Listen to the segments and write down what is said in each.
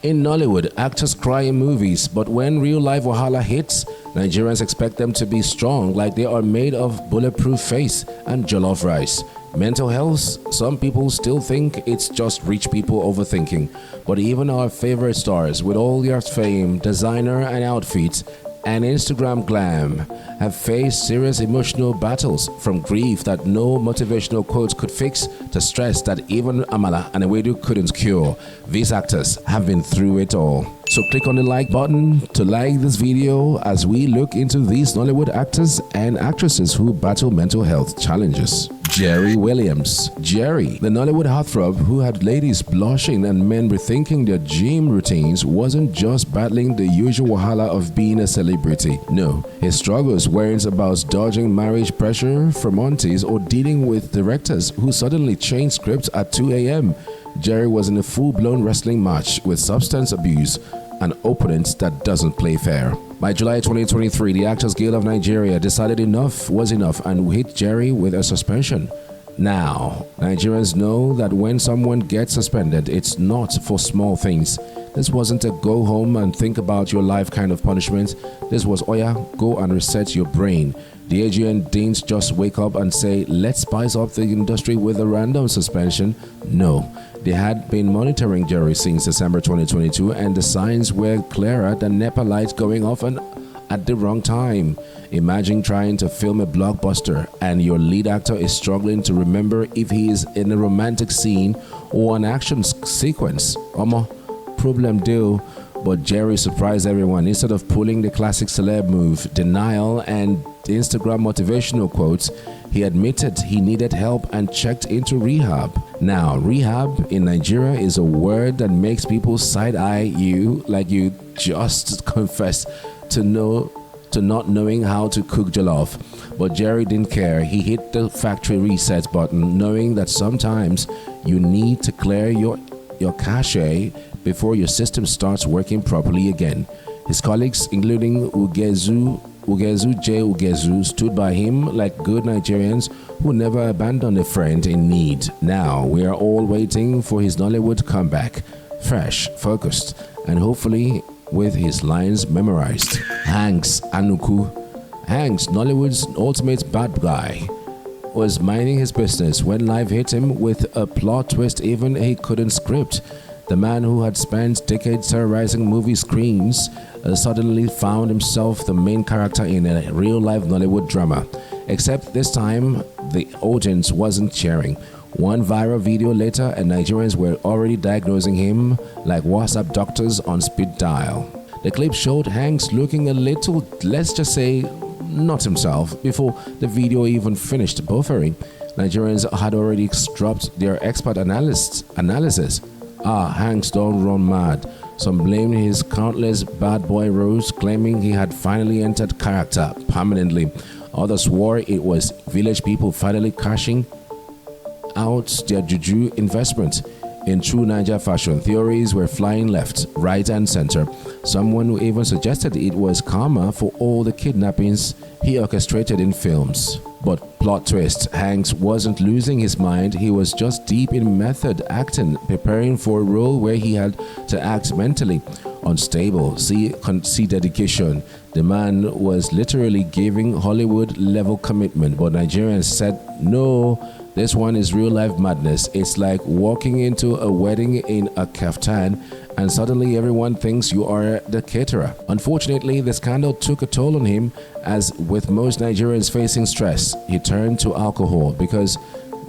In Nollywood, actors cry in movies, but when real-life wahala hits, Nigerians expect them to be strong like they are made of bulletproof face and jollof rice. Mental health, some people still think it's just rich people overthinking. But even our favorite stars, with all their fame, designer and outfits, and Instagram glam, have faced serious emotional battles, from grief that no motivational quotes could fix to stress that even Amala and Ewedu couldn't cure. These actors have been through it all. So click on the like button to like this video as we look into these Nollywood actors and actresses who battle mental health challenges. Jerry Williams. Jerry, the Nollywood heartthrob who had ladies blushing and men rethinking their gym routines, wasn't just battling the usual wahala of being a celebrity. No, his struggles weren't about dodging marriage pressure from aunties or dealing with directors who suddenly changed scripts at 2 a.m. Jerry was in a full-blown wrestling match with substance abuse, an opponent that doesn't play fair. By July 2023, the Actors Guild of Nigeria decided enough was enough and hit Jerry with a suspension. Now, Nigerians know that when someone gets suspended, it's not for small things. This wasn't a go home and think about your life kind of punishment. This was, Oya, go and reset your brain. The AGN didn't just wake up and say, let's spice up the industry with a random suspension. No, they had been monitoring Jerry since December 2022, and the signs were clearer than NEPA lights going off and at the wrong time. Imagine trying to film a blockbuster and your lead actor is struggling to remember if he is in a romantic scene or an action sequence. Problem deal. But Jerry surprised everyone. Instead of pulling the classic celeb move, denial and Instagram motivational quotes, he admitted he needed help and checked into rehab. Now, rehab in Nigeria is a word that makes people side-eye you like you just confessed to not knowing how to cook jollof. But Jerry didn't care. He hit the factory reset button, knowing that sometimes you need to clear your cache before your system starts working properly again. His colleagues, including Ugezu J. Ugezu, stood by him like good Nigerians who never abandon a friend in need. Now, we are all waiting for his Nollywood comeback, fresh, focused, and hopefully with his lines memorized. Hanks Anuku. Hanks, Nollywood's ultimate bad guy, was minding his business when life hit him with a plot twist even he couldn't script. The man who had spent decades terrorizing movie screens suddenly found himself the main character in a real-life Nollywood drama. Except this time, the audience wasn't cheering. One viral video later, and Nigerians were already diagnosing him like WhatsApp doctors on speed dial. The clip showed Hanks looking a little, let's just say, not himself before the video even finished buffering. Nigerians had already dropped their expert analysis. Hanks don't run mad. Some blamed his countless bad boy roles, claiming he had finally entered character permanently. Others swore it was village people finally cashing out their juju investment. In true Niger fashion, theories were flying left, right and center. Someone even suggested it was karma for all the kidnappings he orchestrated in films. But plot twist, Hanks wasn't losing his mind, he was just deep in method acting, preparing for a role where he had to act mentally unstable. See dedication. The man was literally giving Hollywood level commitment, but Nigerians said no. This one is real life madness. It's like walking into a wedding in a kaftan and suddenly everyone thinks you are the caterer. Unfortunately, the scandal took a toll on him, as with most Nigerians facing stress, he turned to alcohol because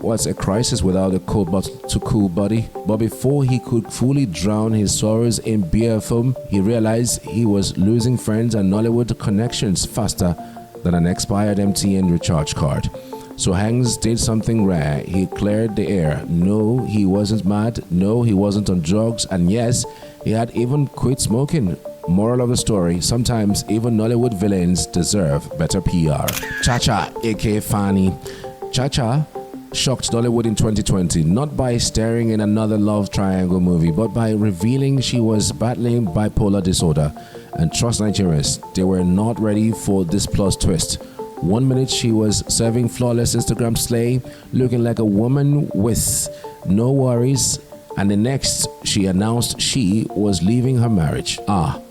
what's a crisis without a cool body? But before he could fully drown his sorrows in beer foam, he realized he was losing friends and Nollywood connections faster than an expired MTN recharge card. So Hanks did something rare. He cleared the air. No, he wasn't mad. No, he wasn't on drugs. And yes, he had even quit smoking. Moral of the story, sometimes even Nollywood villains deserve better PR. Chacha, aka Fanny. Chacha shocked Nollywood in 2020, not by starring in another love triangle movie, but by revealing she was battling bipolar disorder. And trust Nigerians, they were not ready for this plot twist. 1 minute she was serving flawless Instagram slay, looking like a woman with no worries, And the next, she announced she was leaving her marriage.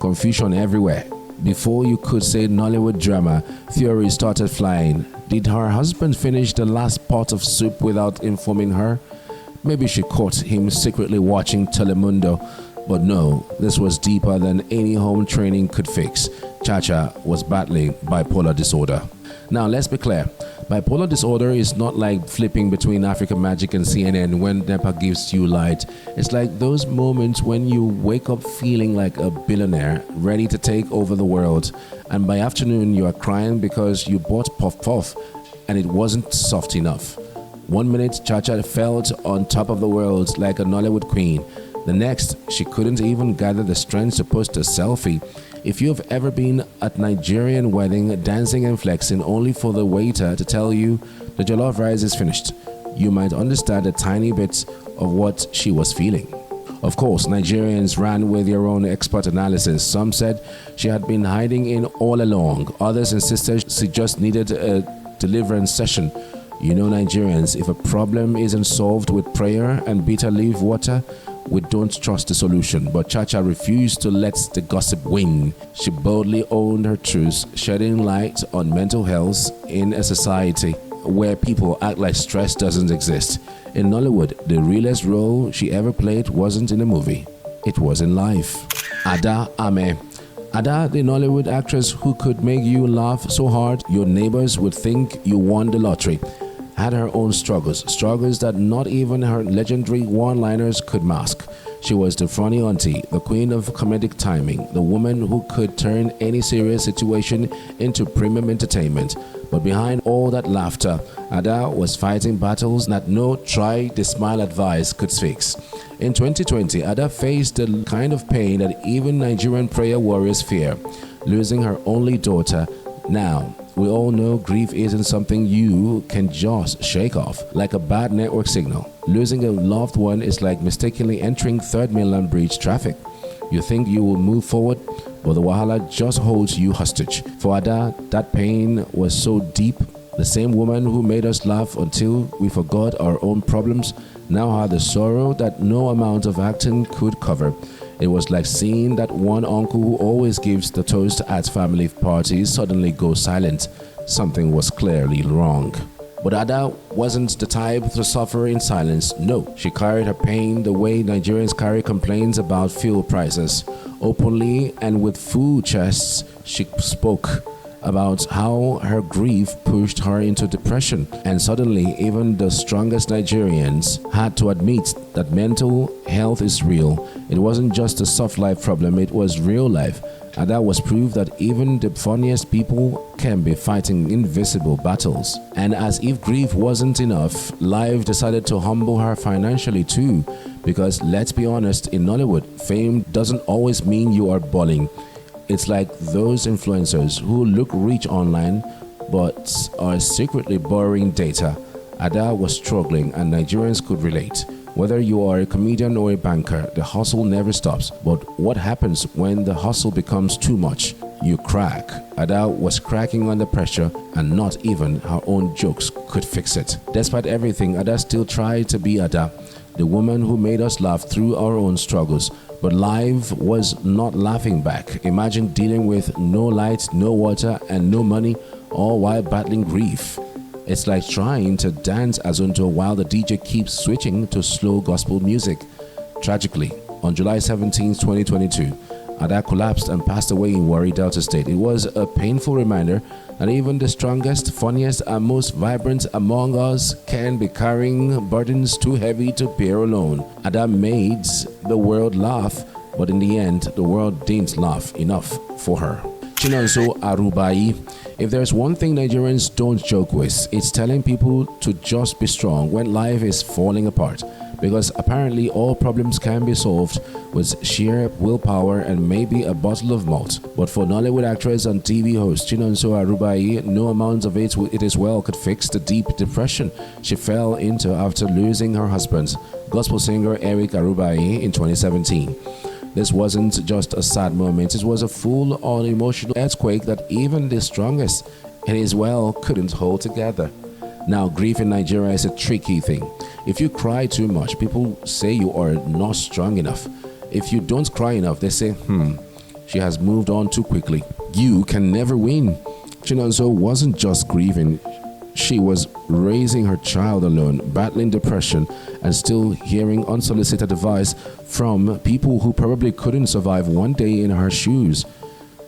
Confusion everywhere. Before you could say Nollywood drama, theories started flying. Did her husband finish the last pot of soup without informing her? Maybe she caught him secretly watching Telemundo. But no, this was deeper than any home training could fix. Chacha was battling bipolar disorder. Now, let's be clear. Bipolar disorder is not like flipping between African Magic and CNN when Nnebe gives you light. It's like those moments when you wake up feeling like a billionaire, ready to take over the world. And by afternoon, you are crying because you bought Puff Puff and it wasn't soft enough. 1 minute, Chacha felt on top of the world like a Nollywood queen. The next, she couldn't even gather the strength to post a selfie. If you've ever been at Nigerian wedding dancing and flexing only for the waiter to tell you the jollof rice is finished, you might understand a tiny bit of what she was feeling. Of course, Nigerians ran with their own expert analysis. Some said she had been hiding in all along. Others insisted she just needed a deliverance session. You know Nigerians, if a problem isn't solved with prayer and bitter leaf water, we don't trust the solution. But Chacha refused to let the gossip win. She boldly owned her truths, shedding light on mental health in a society where people act like stress doesn't exist. In Nollywood, the realest role she ever played wasn't in a movie, it was in life. Ada Ame. Ada, the Nollywood actress who could make you laugh so hard your neighbors would think you won the lottery, had her own struggles that not even her legendary one-liners could mask. She was the funny auntie, the queen of comedic timing, the woman who could turn any serious situation into premium entertainment. But behind all that laughter, Ada was fighting battles that no try-the-smile advice could fix. In 2020, Ada faced the kind of pain that even Nigerian prayer warriors fear, losing her only daughter. Now, we all know grief isn't something you can just shake off, like a bad network signal. Losing a loved one is like mistakenly entering Third Mainland Bridge traffic. You think you will move forward, but the wahala just holds you hostage. For Ada, that pain was so deep. The same woman who made us laugh until we forgot our own problems now had the sorrow that no amount of acting could cover. It was like seeing that one uncle who always gives the toast at family parties suddenly go silent. Something was clearly wrong. But Ada wasn't the type to suffer in silence. No, she carried her pain the way Nigerians carry complaints about fuel prices. Openly and with full chests, she spoke about how her grief pushed her into depression. And suddenly, even the strongest Nigerians had to admit that mental health is real. It wasn't just a soft life problem, it was real life. And that was proof that even the funniest people can be fighting invisible battles. And as if grief wasn't enough, life decided to humble her financially too. Because let's be honest, in Nollywood, fame doesn't always mean you are balling. It's like those influencers who look rich online but are secretly borrowing data. Ada was struggling and Nigerians could relate. Whether you are a comedian or a banker, the hustle never stops. But what happens when the hustle becomes too much? You crack. Ada was cracking under pressure and not even her own jokes could fix it. Despite everything, Ada still tried to be Ada, the woman who made us laugh through our own struggles. But life was not laughing back. Imagine dealing with no light, no water, and no money, all while battling grief. It's like trying to dance Azunto while the DJ keeps switching to slow gospel music. Tragically, on July 17, 2022, Ada collapsed and passed away in Warri, Delta State. It was a painful reminder that even the strongest, funniest, and most vibrant among us can be carrying burdens too heavy to bear alone. Ada made the world laugh, but in the end, the world didn't laugh enough for her. Chinenye Arubai. If there's one thing Nigerians don't joke with, it's telling people to just be strong when life is falling apart. Because apparently all problems can be solved with sheer willpower and maybe a bottle of malt. But for Nollywood actress and TV host Chinenye Arubai, no amount of it is well could fix the deep depression she fell into after losing her husband, gospel singer Eric Arubai, in 2017. This wasn't just a sad moment, it was a full-on emotional earthquake that even the strongest in his well couldn't hold together. Now, grief in Nigeria is a tricky thing. If you cry too much, people say you are not strong enough. If you don't cry enough, they say, she has moved on too quickly. You can never win. Chinenye wasn't just grieving. She was raising her child alone, battling depression, and still hearing unsolicited advice from people who probably couldn't survive one day in her shoes.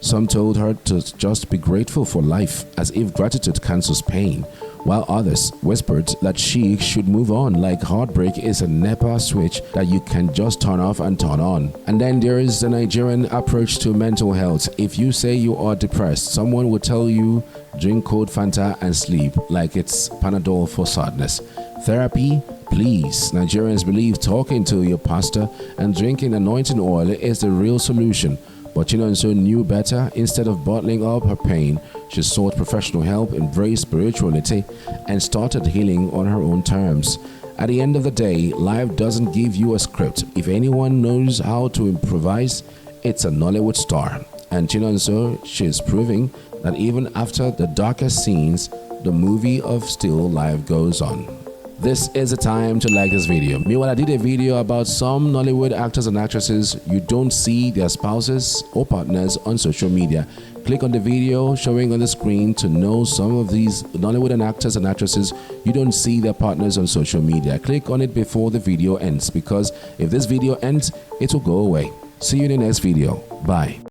Some told her to just be grateful for life, as if gratitude cancels pain, while others whispered that she should move on, like heartbreak is a NEPA switch that you can just turn off and turn on. And then there is the Nigerian approach to mental health. If you say you are depressed, someone will tell you drink cold Fanta and sleep, like it's Panadol for sadness. Therapy? Please. Nigerians believe talking to your pastor and drinking anointing oil is the real solution. But Chinenye knew better. Instead of bottling up her pain, she sought professional help, embraced spirituality, and started healing on her own terms. At the end of the day, life doesn't give you a script. If anyone knows how to improvise, it's a Nollywood star. And Chinenye, she's proving that even after the darkest scenes, the movie of still life goes on. This is the time to like this video. Meanwhile, I did a video about some Nollywood actors and actresses you don't see their spouses or partners on social media. Click on the video showing on the screen to know some of these Nollywood and actors and actresses you don't see their partners on social media. Click on it before the video ends, because if this video ends, it will go away. See you in the next video. Bye.